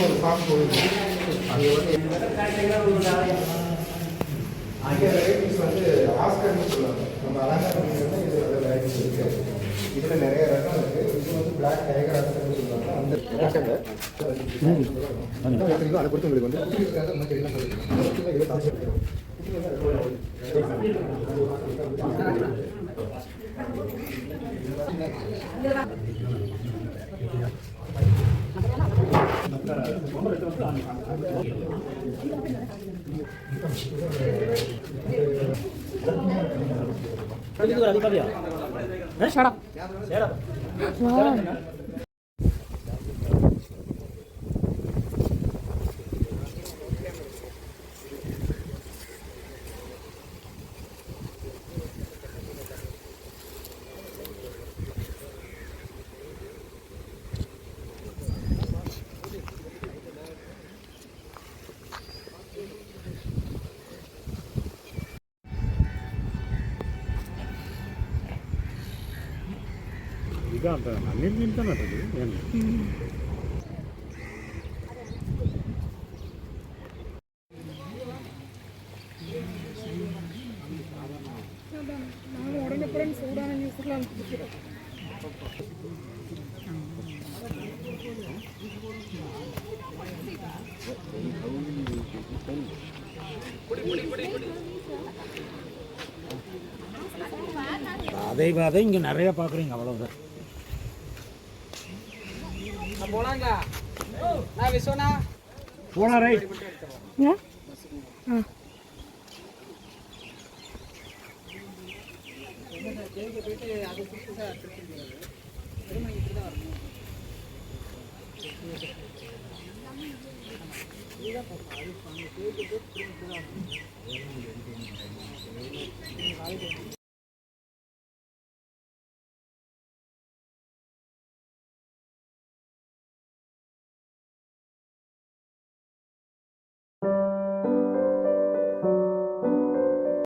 ஒரு ஃபார்ம் போகுது. அது அங்கே வெரைட்டிஸ் வந்து ஆஸ்கர்னு சொல்லுவாங்க. நம்ம அலங்காரம் இது நல்ல வெரைட்டிஸ் இருக்குது. இதில் நிறைய ரகம் இருக்குது. இது வந்து பிளாக் டைகர் ஆஸ்கர்னு சொல்லுவாங்க. அந்த அதை பொறுத்து உங்களுக்கு வந்து ಈಗ ನಿಂತ ನಟದು ಏನು நான் உடனே சூடான நியூஸ்லாம் அதை இங்கே நிறைய பார்க்குறீங்க அவ்வளோதான். போலாங்களா நான் விஸ்வனா போலாம் ரைட். அது